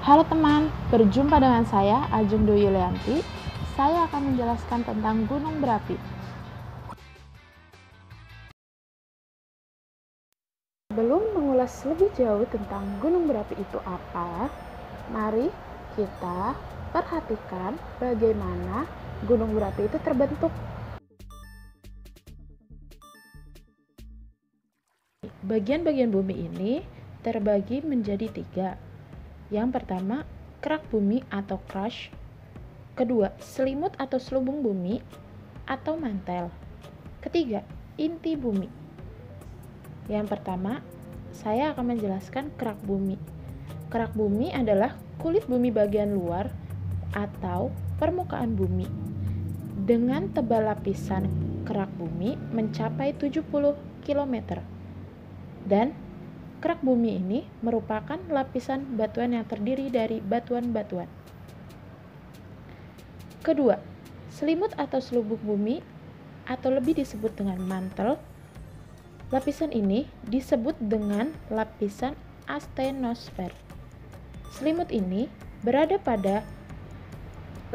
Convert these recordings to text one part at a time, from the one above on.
Halo teman, berjumpa dengan saya Ajeng Dwi Yulianti. Saya akan menjelaskan tentang gunung berapi. Sebelum mengulas lebih jauh tentang gunung berapi itu apa, mari kita perhatikan bagaimana gunung berapi itu terbentuk. Bagian-bagian bumi ini terbagi menjadi 3. Yang pertama, kerak bumi atau crush. Kedua, selimut atau selubung bumi atau mantel. Ketiga, inti bumi. Yang pertama, saya akan menjelaskan kerak bumi. Kerak bumi adalah kulit bumi bagian luar atau permukaan bumi. Dengan tebal lapisan kerak bumi mencapai 70 km. Dan kerak bumi ini merupakan lapisan batuan yang terdiri dari batuan-batuan. Kedua, selimut atau selubung bumi atau lebih disebut dengan mantel. Lapisan ini disebut dengan lapisan astenosfer. Selimut ini berada pada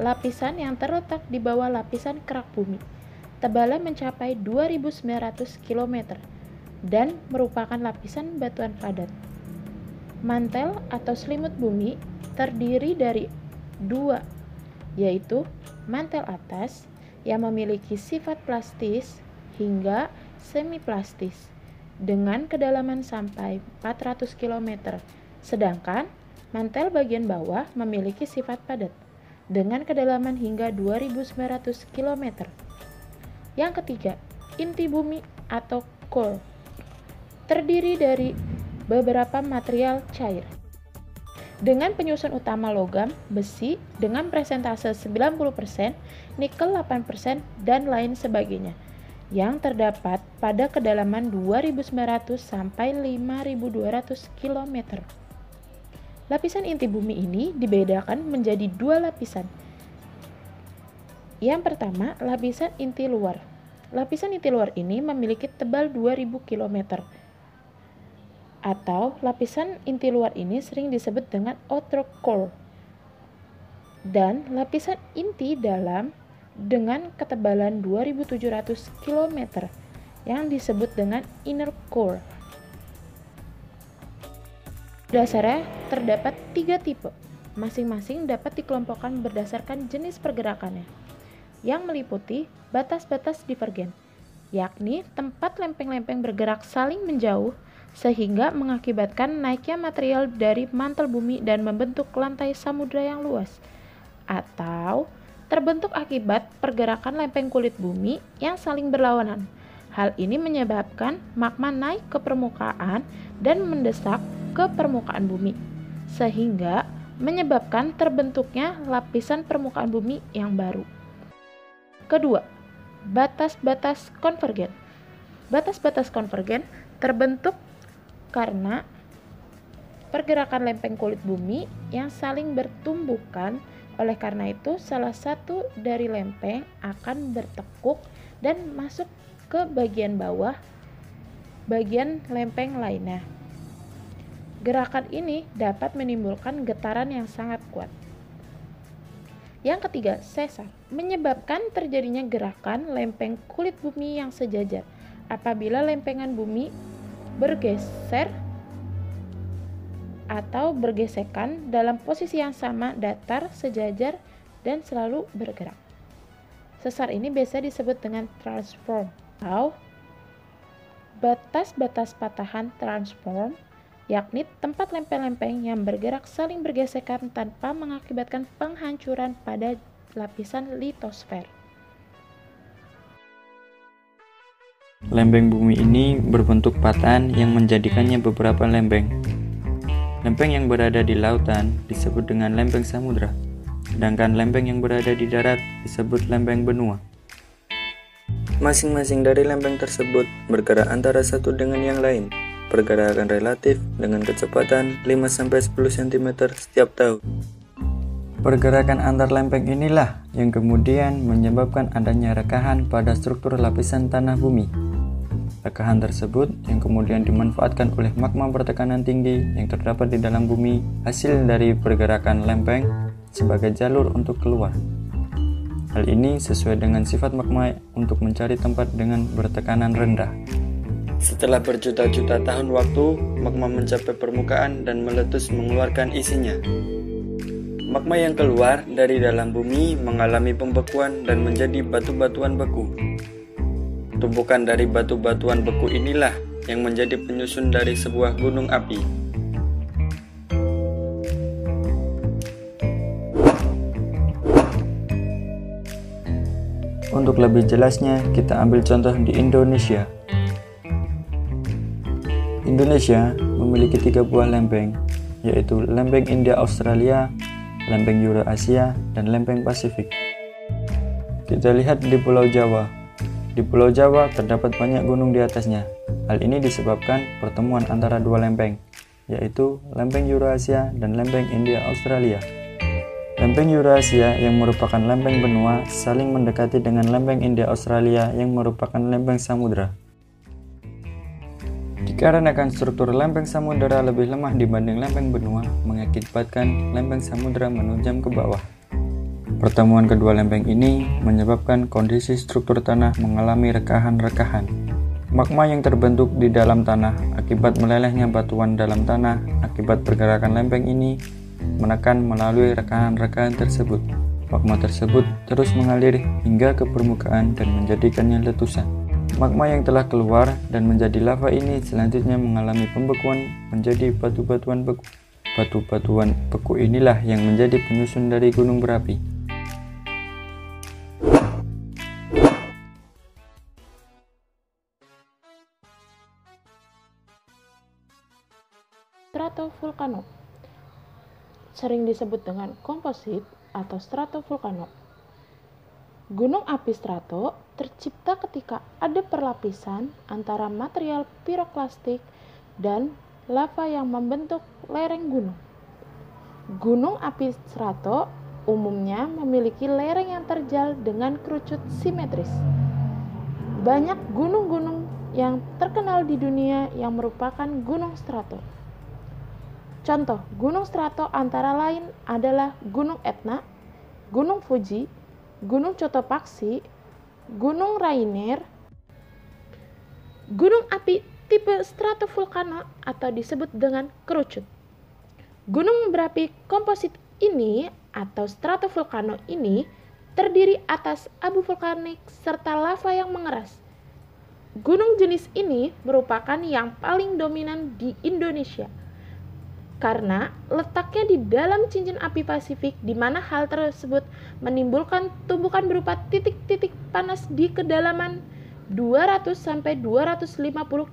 lapisan yang terletak di bawah lapisan kerak bumi. Tebalnya mencapai 2.900 km dan merupakan lapisan batuan padat. Mantel atau selimut bumi terdiri dari 2, yaitu mantel atas yang memiliki sifat plastis hingga semiplastis dengan kedalaman sampai 400 km, sedangkan mantel bagian bawah memiliki sifat padat dengan kedalaman hingga 2.900 km. Yang ketiga, inti bumi atau core terdiri dari beberapa material cair dengan penyusun utama logam, besi dengan presentase 90%, nikel 8%, dan lain sebagainya yang terdapat pada kedalaman 2.900 sampai 5.200 km. Lapisan inti bumi ini dibedakan menjadi 2 lapisan. Yang pertama, lapisan inti luar. Lapisan inti luar ini memiliki tebal 2.000 km. Atau lapisan inti luar ini sering disebut dengan outer core. Dan lapisan inti dalam dengan ketebalan 2.700 km yang disebut dengan inner core. Dasarnya terdapat 3 tipe, masing-masing dapat dikelompokkan berdasarkan jenis pergerakannya, yang meliputi batas-batas divergen, yakni tempat lempeng-lempeng bergerak saling menjauh sehingga mengakibatkan naiknya material dari mantel bumi dan membentuk lantai samudra yang luas, atau terbentuk akibat pergerakan lempeng kulit bumi yang saling berlawanan. Hal ini menyebabkan magma naik ke permukaan dan mendesak ke permukaan bumi, sehingga menyebabkan terbentuknya lapisan permukaan bumi yang baru. Kedua, batas-batas konvergen. Batas-batas konvergen terbentuk karena pergerakan lempeng kulit bumi yang saling bertumbukan. Oleh karena itu, salah satu dari lempeng akan bertekuk dan masuk ke bagian bawah bagian lempeng lainnya. Gerakan ini dapat menimbulkan getaran yang sangat kuat. Yang ketiga, sesar, menyebabkan terjadinya gerakan lempeng kulit bumi yang sejajar. Apabila lempengan bumi bergeser atau bergesekan dalam posisi yang sama, datar, sejajar, dan selalu bergerak. Sesar ini biasa disebut dengan transform atau batas-batas patahan transform, yakni tempat lempeng-lempeng yang bergerak saling bergesekan tanpa mengakibatkan penghancuran pada lapisan litosfer. Lempeng bumi ini berbentuk patahan yang menjadikannya beberapa lempeng. Lempeng yang berada di lautan disebut dengan lempeng samudra, sedangkan lempeng yang berada di darat disebut lempeng benua. Masing-masing dari lempeng tersebut bergerak antara satu dengan yang lain. Pergerakan relatif dengan kecepatan 5-10 cm setiap tahun. Pergerakan antar lempeng inilah yang kemudian menyebabkan adanya rekahan pada struktur lapisan tanah bumi. Rekahan tersebut yang kemudian dimanfaatkan oleh magma bertekanan tinggi yang terdapat di dalam bumi hasil dari pergerakan lempeng sebagai jalur untuk keluar. Hal ini sesuai dengan sifat magma untuk mencari tempat dengan bertekanan rendah. Setelah berjuta-juta tahun waktu, magma mencapai permukaan dan meletus mengeluarkan isinya. Magma yang keluar dari dalam bumi mengalami pembekuan dan menjadi batu-batuan beku. Tumpukan dari batu-batuan beku inilah yang menjadi penyusun dari sebuah gunung api. Untuk lebih jelasnya, kita ambil contoh di Indonesia. Indonesia memiliki 3 buah lempeng, yaitu lempeng India Australia, lempeng Eurasia, dan lempeng Pasifik. Kita lihat di Pulau Jawa. Di Pulau Jawa terdapat banyak gunung di atasnya. Hal ini disebabkan pertemuan antara 2 lempeng, yaitu lempeng Eurasia dan lempeng India Australia. Lempeng Eurasia yang merupakan lempeng benua saling mendekati dengan lempeng India Australia yang merupakan lempeng samudra. Dikarenakan struktur lempeng samudra lebih lemah dibanding lempeng benua, mengakibatkan lempeng samudra menunjam ke bawah. Pertemuan kedua lempeng ini menyebabkan kondisi struktur tanah mengalami rekahan-rekahan. Magma yang terbentuk di dalam tanah akibat melelehnya batuan dalam tanah akibat pergerakan lempeng ini menekan melalui rekahan-rekahan tersebut. Magma tersebut terus mengalir hingga ke permukaan dan menjadikannya letusan. Magma yang telah keluar dan menjadi lava ini selanjutnya mengalami pembekuan menjadi batu-batuan beku. Batu-batuan beku inilah yang menjadi penyusun dari gunung berapi. Stratovulkano sering disebut dengan komposit atau stratovulkano. Gunung api strato tercipta ketika ada perlapisan antara material piroklastik dan lava yang membentuk lereng gunung. Gunung api strato umumnya memiliki lereng yang terjal dengan kerucut simetris. Banyak gunung-gunung yang terkenal di dunia yang merupakan gunung strato. Contoh gunung strato antara lain adalah Gunung Etna, Gunung Fuji, Gunung Cotopaxi, Gunung Rainier. Gunung api tipe stratovulkano atau disebut dengan kerucut. Gunung berapi komposit ini atau stratovulkano ini terdiri atas abu vulkanik serta lava yang mengeras. Gunung jenis ini merupakan yang paling dominan di Indonesia karena letaknya di dalam cincin api Pasifik, di mana hal tersebut menimbulkan tumbukan berupa titik-titik panas di kedalaman 200-250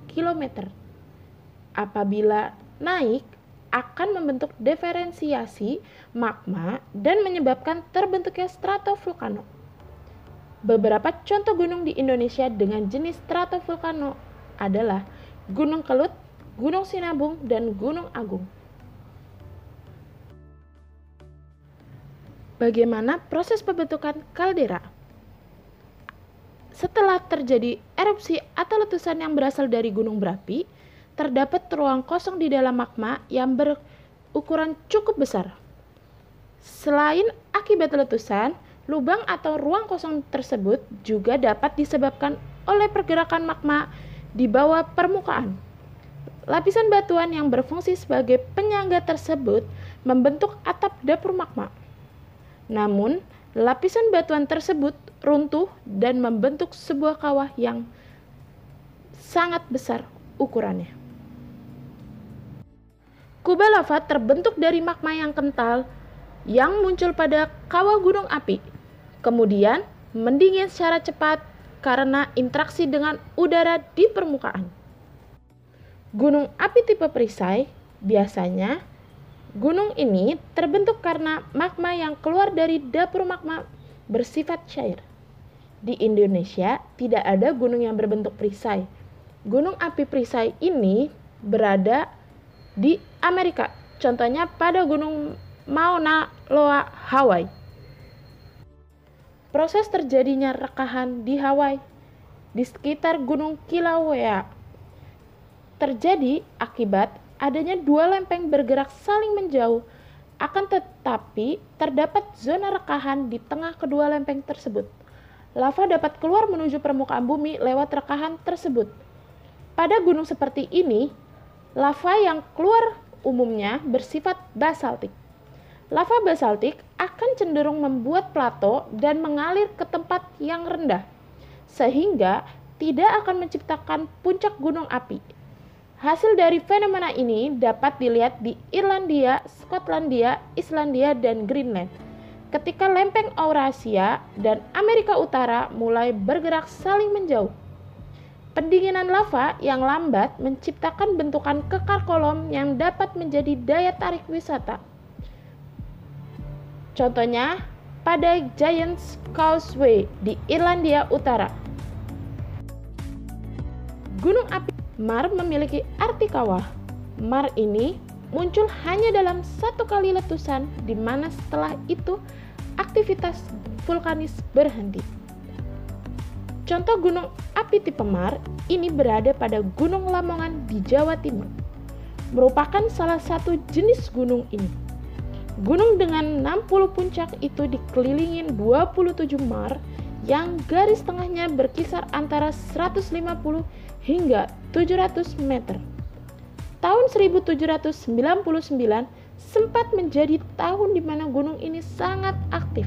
km. Apabila naik, akan membentuk diferensiasi magma dan menyebabkan terbentuknya stratovulkano. Beberapa contoh gunung di Indonesia dengan jenis stratovulkano adalah Gunung Kelut, Gunung Sinabung, dan Gunung Agung. Bagaimana proses pembentukan kaldera? Setelah terjadi erupsi atau letusan yang berasal dari gunung berapi, terdapat ruang kosong di dalam magma yang berukuran cukup besar. Selain akibat letusan, lubang atau ruang kosong tersebut juga dapat disebabkan oleh pergerakan magma di bawah permukaan. Lapisan batuan yang berfungsi sebagai penyangga tersebut membentuk atap dapur magma. Namun, lapisan batuan tersebut runtuh dan membentuk sebuah kawah yang sangat besar ukurannya. Kuba lava terbentuk dari magma yang kental yang muncul pada kawah gunung api, kemudian mendingin secara cepat karena interaksi dengan udara di permukaan. Gunung api tipe perisai biasanya gunung ini terbentuk karena magma yang keluar dari dapur magma bersifat cair. Di Indonesia tidak ada gunung yang berbentuk perisai. Gunung api perisai ini berada di Amerika, contohnya pada Gunung Mauna Loa, Hawaii. Proses terjadinya rekahan di Hawaii. di sekitar Gunung Kilauea terjadi akibat adanya dua lempeng bergerak saling menjauh. Akan tetapi, terdapat zona rekahan di tengah kedua lempeng tersebut. Lava dapat keluar menuju permukaan bumi lewat rekahan tersebut. Pada gunung seperti ini, lava yang keluar umumnya bersifat basaltik. Lava basaltik akan cenderung membuat plato dan mengalir ke tempat yang rendah, sehingga tidak akan menciptakan puncak gunung api. Hasil dari fenomena ini dapat dilihat di Irlandia, Skotlandia, Islandia, dan Greenland. Ketika lempeng Eurasia dan Amerika Utara mulai bergerak saling menjauh. Pendinginan lava yang lambat menciptakan bentukan kekar kolom yang dapat menjadi daya tarik wisata. Contohnya pada Giant's Causeway di Irlandia Utara. Gunung api Mar memiliki arti kawah. Mar ini muncul hanya dalam satu kali letusan, di mana setelah itu aktivitas vulkanis berhenti. Contoh gunung api tipe Mar ini berada pada Gunung Lamongan di Jawa Timur. Merupakan salah satu jenis gunung ini. Gunung dengan 60 puncak itu dikelilingi 27 mar yang garis tengahnya berkisar antara 150 hingga 700 meter. Tahun 1799 sempat menjadi tahun di mana gunung ini sangat aktif.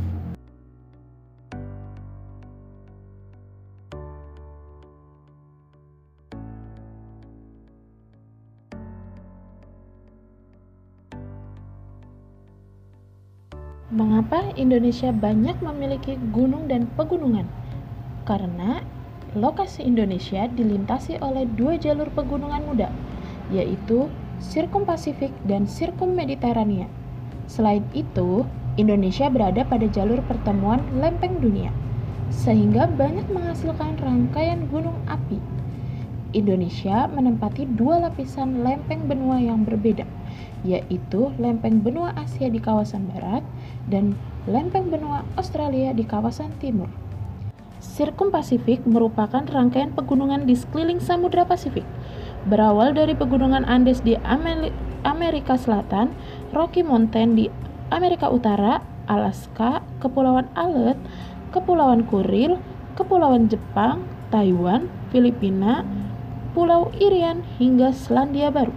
Mengapa Indonesia banyak memiliki gunung dan pegunungan? Karena lokasi Indonesia dilintasi oleh dua jalur pegunungan muda, yaitu Sirkum Pasifik dan Sirkum Mediterania. Selain itu, Indonesia berada pada jalur pertemuan lempeng dunia, sehingga banyak menghasilkan rangkaian gunung api. Indonesia menempati dua lapisan lempeng benua yang berbeda, yaitu lempeng benua Asia di kawasan barat dan lempeng benua Australia di kawasan timur. Sirkum Pasifik merupakan rangkaian pegunungan di sekeliling Samudra Pasifik, berawal dari pegunungan Andes di Amerika Selatan, Rocky Mountain di Amerika Utara, Alaska, Kepulauan Alet, Kepulauan Kuril, Kepulauan Jepang, Taiwan, Filipina, Pulau Irian hingga Selandia Baru.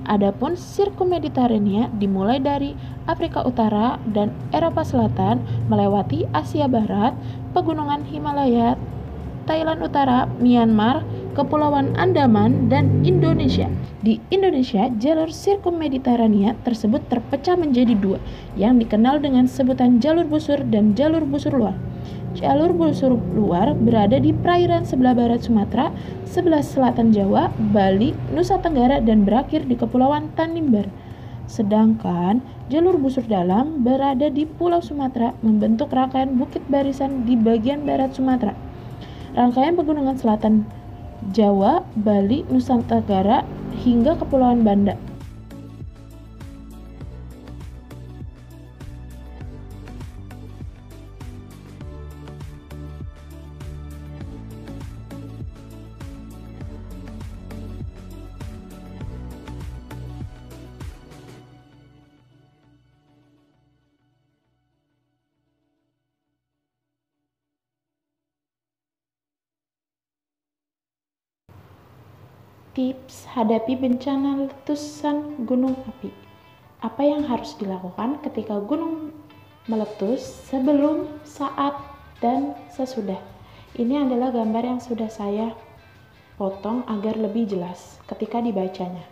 Adapun Sirkum Mediterania dimulai dari Afrika Utara dan Eropa Selatan, melewati Asia Barat, Pegunungan Himalaya, Thailand Utara, Myanmar, Kepulauan Andaman, dan Indonesia. Di Indonesia, jalur Sirkum Mediterania tersebut terpecah menjadi dua, yang dikenal dengan sebutan jalur busur dan jalur busur luar. Jalur busur luar berada di perairan sebelah barat Sumatera, sebelah selatan Jawa, Bali, Nusa Tenggara, dan berakhir di Kepulauan Tanimbar. Sedangkan jalur busur dalam berada di Pulau Sumatera, membentuk rangkaian bukit barisan di bagian barat Sumatera. Rangkaian pegunungan selatan Jawa, Bali, Nusa Tenggara, hingga Kepulauan Banda. Tips hadapi bencana letusan gunung api. Apa yang harus dilakukan ketika gunung meletus sebelum, saat, dan sesudah? Ini adalah gambar yang sudah saya potong agar lebih jelas ketika dibacanya.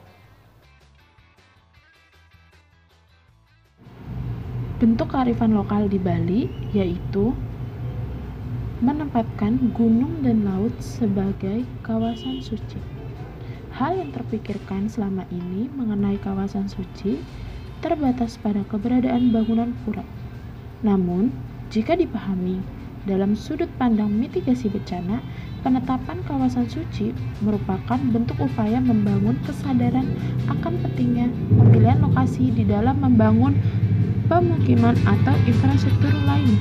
Bentuk kearifan lokal di Bali yaitu menempatkan gunung dan laut sebagai kawasan suci. Hal yang terpikirkan selama ini mengenai kawasan suci terbatas pada keberadaan bangunan pura. Namun, jika dipahami dalam sudut pandang mitigasi bencana, penetapan kawasan suci merupakan bentuk upaya membangun kesadaran akan pentingnya pemilihan lokasi di dalam membangun pemukiman atau infrastruktur lain.